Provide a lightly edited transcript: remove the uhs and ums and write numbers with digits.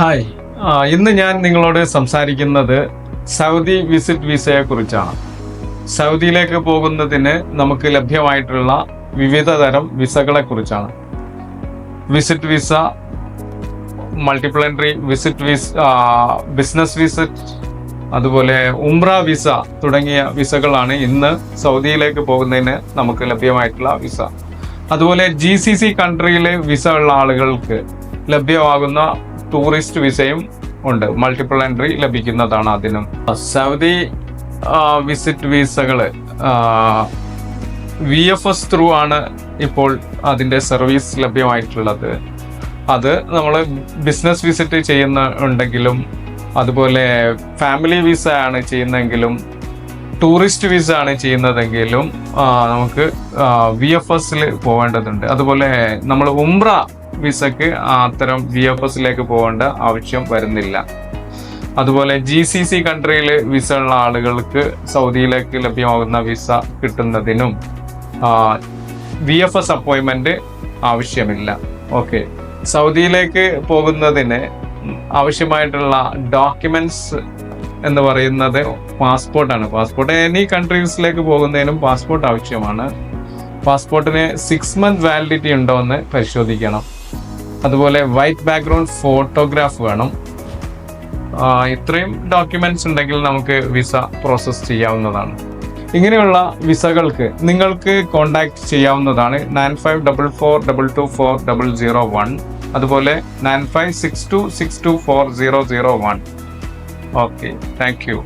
Hi, ഇന്ന് ഞാൻ നിങ്ങളോട് സംസാരിക്കുന്നത് സൗദി വിസിറ്റ് വിസയെ കുറിച്ചാണ്. സൗദിയിലേക്ക് പോകുന്നതിന് നമുക്ക് ലഭ്യമായിട്ടുള്ള വിവിധ തരം വിസകളെ കുറിച്ചാണ്. Visit visa, multiple entry visit visa, business visit, അതുപോലെ ഉംറ വിസ തുടങ്ങിയ വിസകളാണ് ഇന്ന് സൗദിയിലേക്ക് പോകുന്നതിന് നമുക്ക് ലഭ്യമായിട്ടുള്ള വിസ. അതുപോലെ GCC കൺട്രിയിലെ വിസ ഉള്ള ആളുകൾക്ക് ലഭ്യമാകുന്ന ടൂറിസ്റ്റ് വിസയും ഉണ്ട്. മൾട്ടിപ്പിൾ എൻട്രി ലഭിക്കുന്നതാണ് അതിനും. സൗദി വിസിറ്റ് വിസകള് VFS ത്രൂ ആണ് ഇപ്പോൾ അതിൻ്റെ സർവീസ് ലഭ്യമായിട്ടുള്ളത്. അത് നമ്മൾ ബിസിനസ് വിസിറ്റ് ഉണ്ടെങ്കിലും, അതുപോലെ ഫാമിലി വിസ ആണ് ചെയ്യുന്നതെങ്കിലും, ടൂറിസ്റ്റ് വിസ ആണ് ചെയ്യുന്നതെങ്കിലും നമുക്ക് VFSൽ പോവേണ്ടതുണ്ട്. അതുപോലെ നമ്മൾ ഉംറ വിസക്ക് അത്തരം VFSലേക്ക് പോകേണ്ട ആവശ്യം വരുന്നില്ല. അതുപോലെ GCC കൺട്രിയിൽ വിസ ഉള്ള ആളുകൾക്ക് സൗദിയിലേക്ക് ലഭ്യമാകുന്ന വിസ കിട്ടുന്നതിനും VFS അപ്പോയിൻമെന്റ് ആവശ്യമില്ല. ഓക്കെ, സൗദിയിലേക്ക് പോകുന്നതിന് ആവശ്യമായിട്ടുള്ള ഡോക്യുമെന്റ്സ് എന്ന് പറയുന്നത് പാസ്പോർട്ടാണ്. പാസ്പോർട്ട് എനി കൺട്രീസിലേക്ക് പോകുന്നതിനും പാസ്പോർട്ട് ആവശ്യമാണ്. പാസ്പോർട്ടിന് 6 month വാലിഡിറ്റി ഉണ്ടോ എന്ന് പരിശോധിക്കണം. അതുപോലെ വൈറ്റ് ബാക്ക്ഗ്രൗണ്ട് ഫോട്ടോഗ്രാഫ് വേണം. ഇത്രയും ഡോക്യുമെന്റ്സ് ഉണ്ടെങ്കിൽ നമുക്ക് വിസ പ്രോസസ് ചെയ്യാവുന്നതാണ്. ഇങ്ങനെയുള്ള വിസകൾക്ക് നിങ്ങൾക്ക് കോൺടാക്ട് ചെയ്യാവുന്നതാണ് 9544224001, അതുപോലെ 9562624001. Okay, thank you.